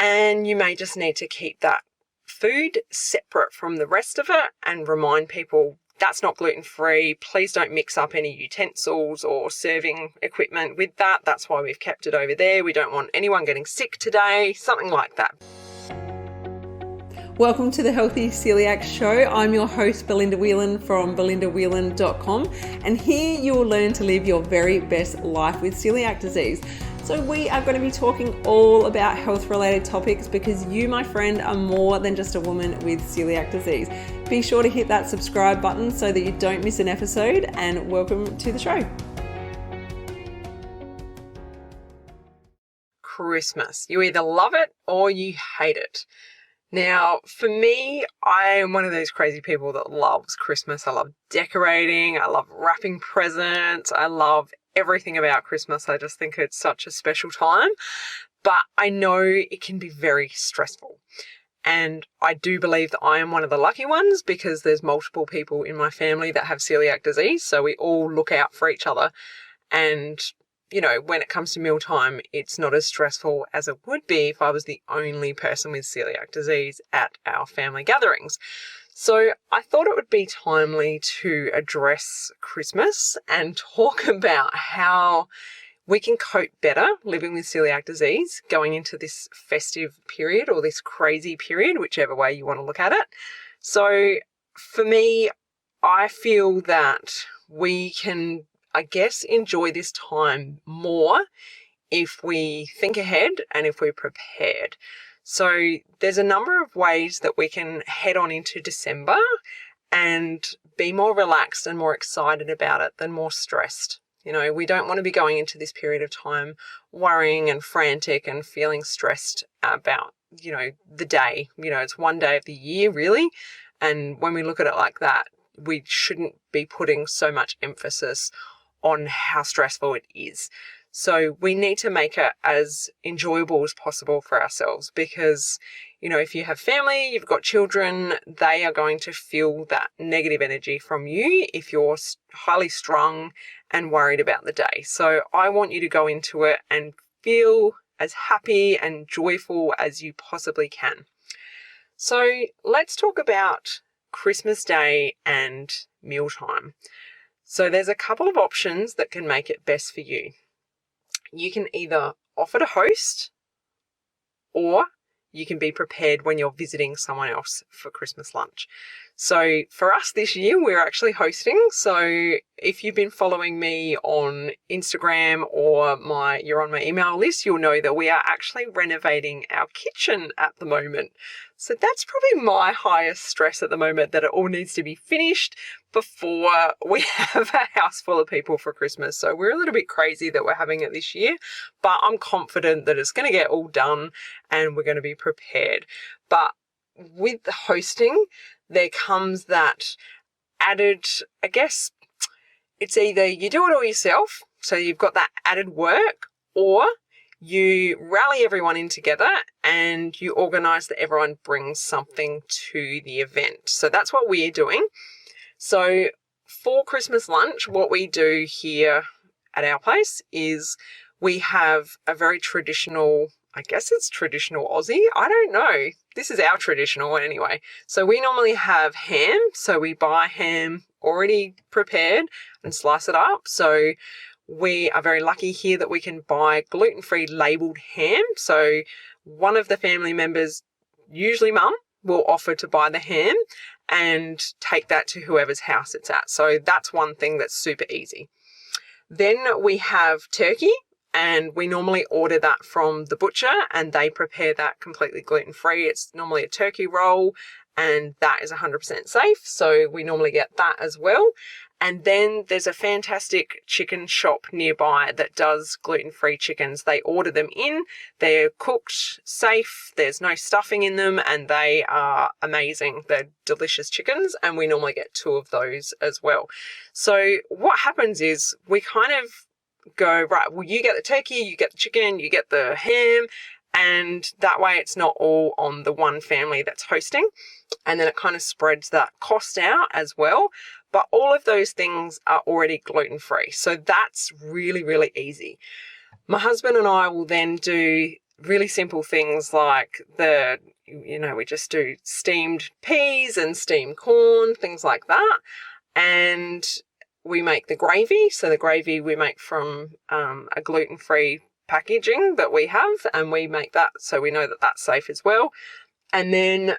And you may just need to keep that food separate from the rest of it and remind people that's not gluten-free. Please don't mix up any utensils or serving equipment with that. That's why we've kept it over there. We don't want anyone getting sick today, something like that. Welcome to the Healthy Celiac Show. I'm your host, Belinda Whelan from belindawhelan.com, and here you will learn to live your very best life with celiac disease. So we are going to be talking all about health-related topics because you, my friend, are more than just a woman with celiac disease. Be sure to hit that subscribe button so that you don't miss an episode, and welcome to the show. Christmas. You either love it or you hate it. Now, for me, I am one of those crazy people that loves Christmas. I love decorating. I love wrapping presents. I love everything about Christmas. I just think it's such a special time. But I know it can be very stressful. And I do believe that I am one of the lucky ones because there's multiple people in my family that have celiac disease. So we all look out for each other. And you know, when it comes to mealtime, it's not as stressful as it would be if I was the only person with celiac disease at our family gatherings. So I thought it would be timely to address Christmas and talk about how we can cope better living with celiac disease going into this festive period or this crazy period, whichever way you want to look at it. So for me, I feel that we can enjoy this time more if we think ahead and if we're prepared. So there's a number of ways that we can head on into December and be more relaxed and more excited about it than more stressed. You know, we don't want to be going into this period of time worrying and frantic and feeling stressed about, the day. It's one day of the year, really. And when we look at it like that, we shouldn't be putting so much emphasis on how stressful it is. So we need to make it as enjoyable as possible for ourselves because, if you have family, you've got children, they are going to feel that negative energy from you if you're highly strung and worried about the day. So I want you to go into it and feel as happy and joyful as you possibly can. So let's talk about Christmas Day and mealtime. So there's a couple of options that can make it best for you. You can either offer to host or you can be prepared when you're visiting someone else for Christmas lunch. So for us this year, we're actually hosting. So if you've been following me on Instagram or you're on my email list, you'll know that we are actually renovating our kitchen at the moment. So that's probably my highest stress at the moment, that it all needs to be finished before we have a house full of people for Christmas. So we're a little bit crazy that we're having it this year, but I'm confident that it's going to get all done and we're going to be prepared. But with the hosting, there comes that added, it's either you do it all yourself, so you've got that added work, or you rally everyone in together and you organise that everyone brings something to the event. So that's what we're doing. So for Christmas lunch, what we do here at our place is we have a very traditional, it's traditional Aussie. I don't know. This is our traditional anyway. So we normally have ham. So we buy ham already prepared and slice it up. So we are very lucky here that we can buy gluten-free labelled ham. So one of the family members, usually mum, will offer to buy the ham and take that to whoever's house it's at. So that's one thing that's super easy. Then we have turkey, and we normally order that from the butcher and they prepare that completely gluten-free. It's normally a turkey roll and that is 100% safe. So we normally get that as well. And then there's a fantastic chicken shop nearby that does gluten-free chickens. They order them in, they're cooked, safe, there's no stuffing in them, and they are amazing. They're delicious chickens, and we normally get 2 of those as well. So what happens is we kind of go, right, well, you get the turkey, you get the chicken, you get the ham, and that way it's not all on the one family that's hosting. And then it kind of spreads that cost out as well. But all of those things are already gluten-free. So that's really, really easy. My husband and I will then do really simple things like we just do steamed peas and steamed corn, things like that. And we make the gravy. So the gravy we make from a gluten-free packaging that we have, and we make that so we know that that's safe as well. And then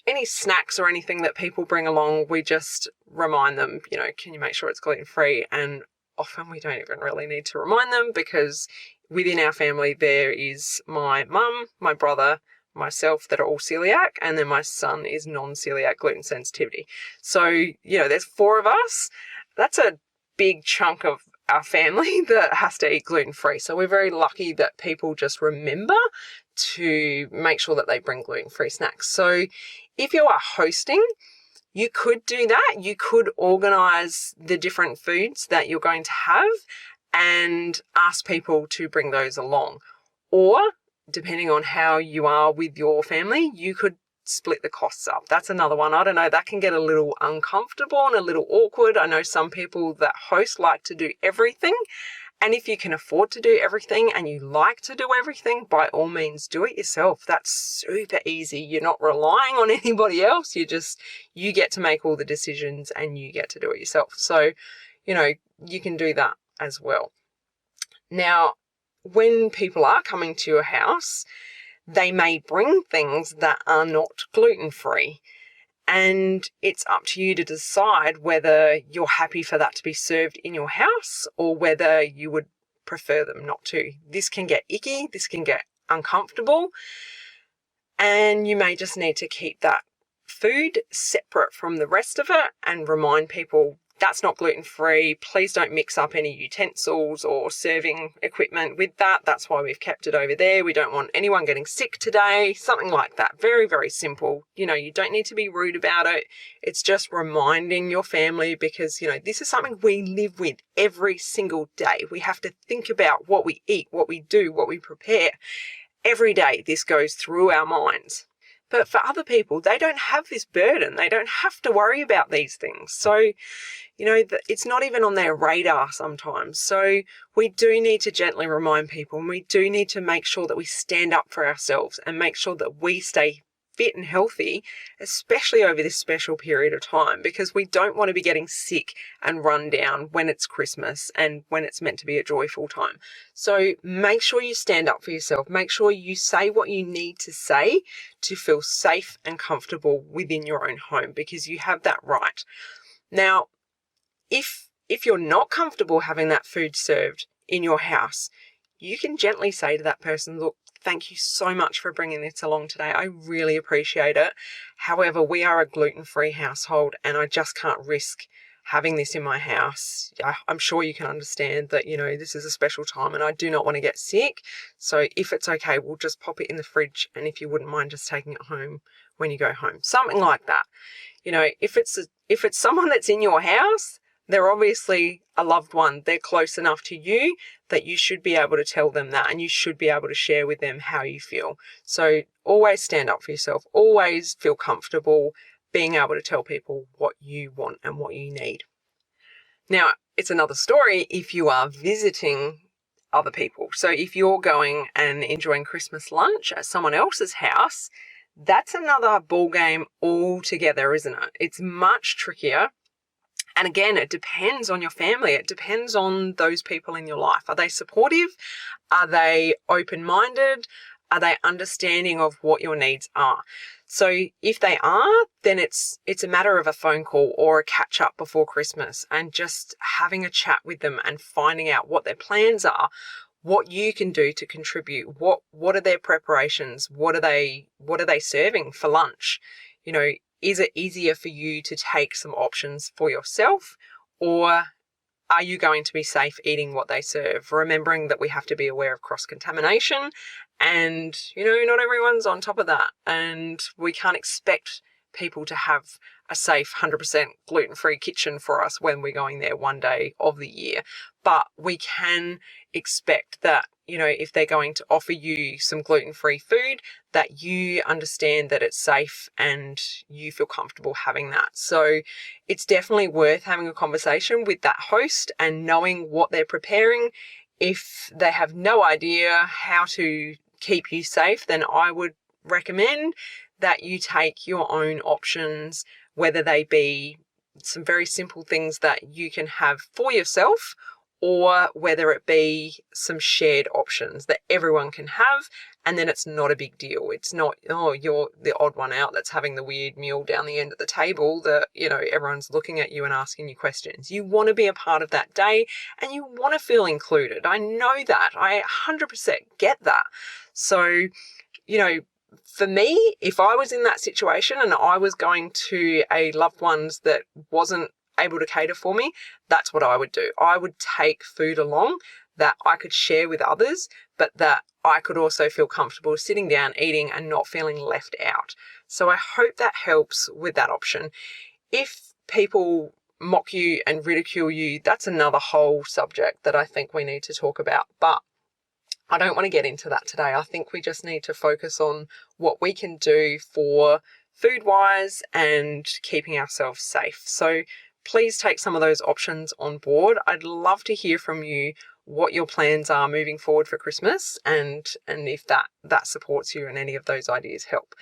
any snacks or anything that people bring along, we just remind them, can you make sure it's gluten-free? And often we don't even really need to remind them, because within our family there is my mum, my brother, myself that are all celiac, and then my son is non-celiac gluten sensitivity. So, there's 4 of us. That's a big chunk of our family that has to eat gluten-free. So we're very lucky that people just remember to make sure that they bring gluten-free snacks. So if you are hosting, you could do that. You could organize the different foods that you're going to have and ask people to bring those along. Or, depending on how you are with your family, you could split the costs up. That's another one. I don't know, that can get a little uncomfortable and a little awkward. I know some people that host like to do everything. And if you can afford to do everything and you like to do everything, by all means do it yourself. That's super easy. You're not relying on anybody else. You get to make all the decisions and you get to do it yourself. So, you can do that as well. Now, when people are coming to your house, they may bring things that are not gluten-free. And it's up to you to decide whether you're happy for that to be served in your house or whether you would prefer them not to. This can get icky, this can get uncomfortable, and you may just need to keep that food separate from the rest of it and remind people that's not gluten-free. Please don't mix up any utensils or serving equipment with that. That's why we've kept it over there. We don't want anyone getting sick today, something like that. Very, very simple. You don't need to be rude about it. It's just reminding your family, because, this is something we live with every single day. We have to think about what we eat, what we do, what we prepare. Every day this goes through our minds. But for other people, they don't have this burden. They don't have to worry about these things. So, it's not even on their radar sometimes. So we do need to gently remind people, and we do need to make sure that we stand up for ourselves and make sure that we stay fit and healthy, especially over this special period of time, because we don't want to be getting sick and run down when it's Christmas and when it's meant to be a joyful time. So make sure you stand up for yourself. Make sure you say what you need to say to feel safe and comfortable within your own home, because you have that right. Now, if you're not comfortable having that food served in your house, you can gently say to that person, look, thank you so much for bringing this along today. I really appreciate it. However, we are a gluten-free household and I just can't risk having this in my house. I'm sure you can understand that, this is a special time and I do not want to get sick. So if it's okay, we'll just pop it in the fridge, and if you wouldn't mind just taking it home when you go home. Something like that. If it's someone that's in your house, they're obviously a loved one. They're close enough to you that you should be able to tell them that, and you should be able to share with them how you feel. So always stand up for yourself. Always feel comfortable being able to tell people what you want and what you need. Now, it's another story if you are visiting other people. So if you're going and enjoying Christmas lunch at someone else's house, that's another ball game altogether, isn't it? It's much trickier. And again, it depends on your family. It depends on those people in your life. Are they supportive? Are they open-minded? Are they understanding of what your needs are? So if they are, then it's a matter of a phone call or a catch up before Christmas and just having a chat with them and finding out what their plans are, what you can do to contribute. What are their preparations? What are they serving for lunch? Is it easier for you to take some options for yourself, or are you going to be safe eating what they serve? Remembering that we have to be aware of cross-contamination, and, not everyone's on top of that. And we can't expect people to have a safe 100% gluten-free kitchen for us when we're going there one day of the year. But we can expect that, if they're going to offer you some gluten-free food, that you understand that it's safe and you feel comfortable having that. So it's definitely worth having a conversation with that host and knowing what they're preparing. If they have no idea how to keep you safe, then I would recommend that you take your own options, whether they be some very simple things that you can have for yourself, or whether it be some shared options that everyone can have, and then it's not a big deal. It's not, oh, you're the odd one out that's having the weird meal down the end of the table that, everyone's looking at you and asking you questions. You want to be a part of that day and you want to feel included. I know that. I 100% get that. So, for me, if I was in that situation and I was going to a loved one's that wasn't able to cater for me, that's what I would do. I would take food along that I could share with others, but that I could also feel comfortable sitting down, eating, and not feeling left out. So I hope that helps with that option. If people mock you and ridicule you, that's another whole subject that I think we need to talk about. But I don't want to get into that today. I think we just need to focus on what we can do for food-wise and keeping ourselves safe. So please take some of those options on board. I'd love to hear from you what your plans are moving forward for Christmas, and if that supports you and any of those ideas help.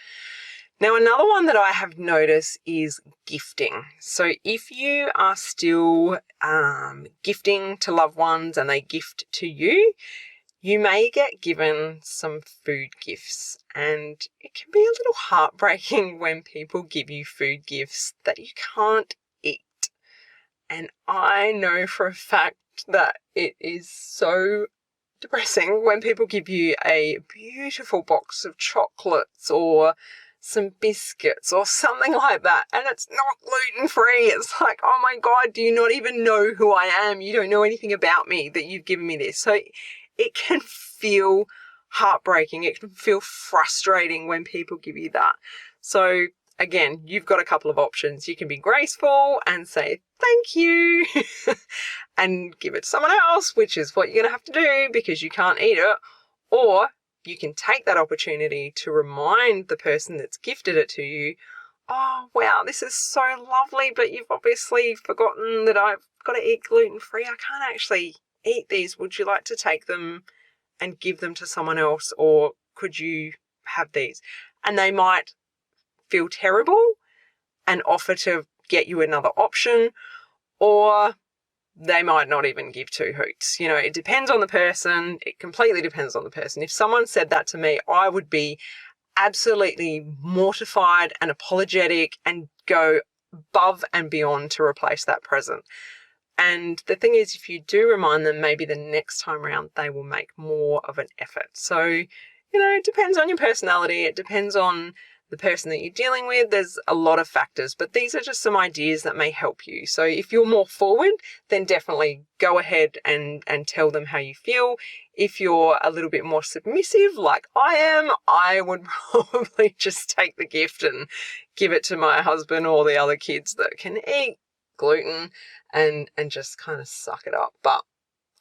Now, another one that I have noticed is gifting. So if you are still gifting to loved ones and they gift to you, you may get given some food gifts, and it can be a little heartbreaking when people give you food gifts that you can't eat. And I know for a fact that it is so depressing when people give you a beautiful box of chocolates or some biscuits or something like that, and it's not gluten-free. It's like, oh my God, do you not even know who I am? You don't know anything about me that you've given me this. So it can feel heartbreaking. It can feel frustrating when people give you that. So again, you've got a couple of options. You can be graceful and say thank you and give it to someone else, which is what you're going to have to do because you can't eat it. Or you can take that opportunity to remind the person that's gifted it to you, oh, wow, this is so lovely, but you've obviously forgotten that I've got to eat gluten-free. I can't actually eat these. Would you like to take them and give them to someone else, or could you have these? And they might feel terrible and offer to get you another option, or they might not even give two hoots. It depends on the person. It completely depends on the person. If someone said that to me, I would be absolutely mortified and apologetic and go above and beyond to replace that present. And the thing is, if you do remind them, maybe the next time around they will make more of an effort. So, it depends on your personality. It depends on the person that you're dealing with. There's a lot of factors, but these are just some ideas that may help you. So if you're more forward, then definitely go ahead and tell them how you feel. If you're a little bit more submissive, like I am, I would probably just take the gift and give it to my husband or the other kids that can eat gluten and just kind of suck it up. But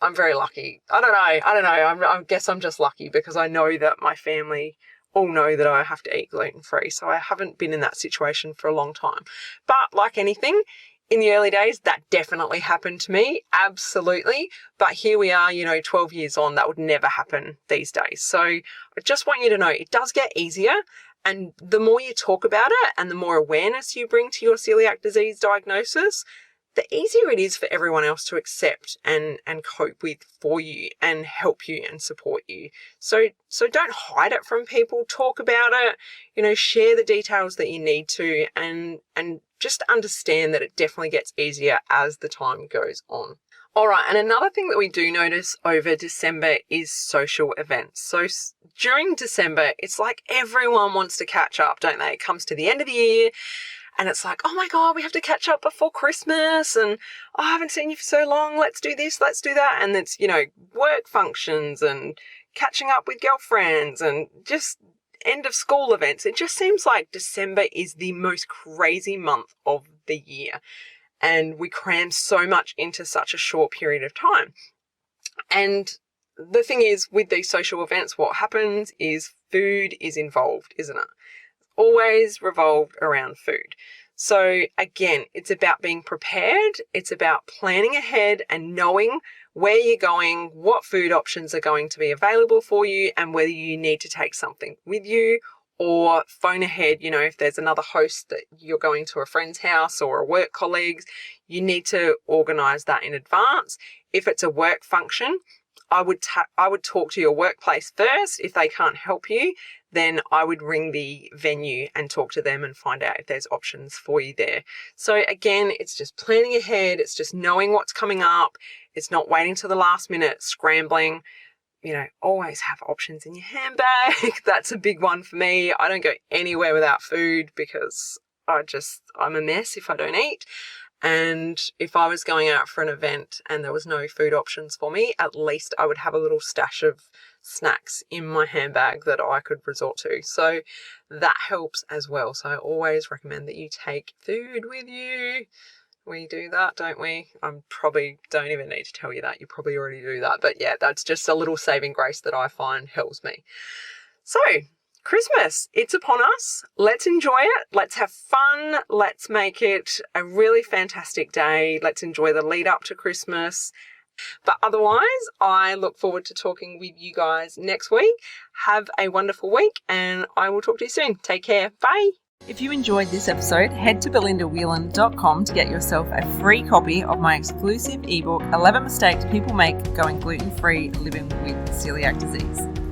I'm very lucky. I don't know. I guess I'm just lucky because I know that my family all know that I have to eat gluten-free. So I haven't been in that situation for a long time. But like anything, in the early days, that definitely happened to me. Absolutely. But here we are, 12 years on, that would never happen these days. So I just want you to know it does get easier. And the more you talk about it and the more awareness you bring to your celiac disease diagnosis, the easier it is for everyone else to accept and cope with for you and help you and support you. So don't hide it from people. Talk about it, share the details that you need to, and just understand that it definitely gets easier as the time goes on. All right, and another thing that we do notice over December is social events. So during December, it's like everyone wants to catch up, don't they? It comes to the end of the year, and it's like, oh my God, we have to catch up before Christmas, and oh, I haven't seen you for so long. Let's do this, let's do that. And it's, work functions and catching up with girlfriends and just end of school events. It just seems like December is the most crazy month of the year. And we cram so much into such a short period of time. And the thing is, with these social events, what happens is food is involved, isn't it? Always revolved around food. So again, it's about being prepared. It's about planning ahead and knowing where you're going, what food options are going to be available for you, and whether you need to take something with you or phone ahead. If there's another host that you're going to a friend's house or a work colleague's, you need to organize that in advance. If it's a work function, I would talk to your workplace first. If they can't help you, then I would ring the venue and talk to them and find out if there's options for you there. So again, it's just planning ahead. It's just knowing what's coming up. It's not waiting till the last minute, scrambling. Always have options in your handbag. That's a big one for me. I don't go anywhere without food because I'm a mess if I don't eat. And if I was going out for an event and there was no food options for me, at least I would have a little stash of snacks in my handbag that I could resort to. So that helps as well. So I always recommend that you take food with you. We do that, don't we? I probably don't even need to tell you that. You probably already do that. But yeah, that's just a little saving grace that I find helps me. So Christmas, it's upon us. Let's enjoy it. Let's have fun. Let's make it a really fantastic day. Let's enjoy the lead up to Christmas. But otherwise, I look forward to talking with you guys next week. Have a wonderful week and I will talk to you soon. Take care. Bye. If you enjoyed this episode, head to belindawhelan.com to get yourself a free copy of my exclusive ebook, 11 Mistakes People Make Going Gluten-Free Living with Celiac Disease.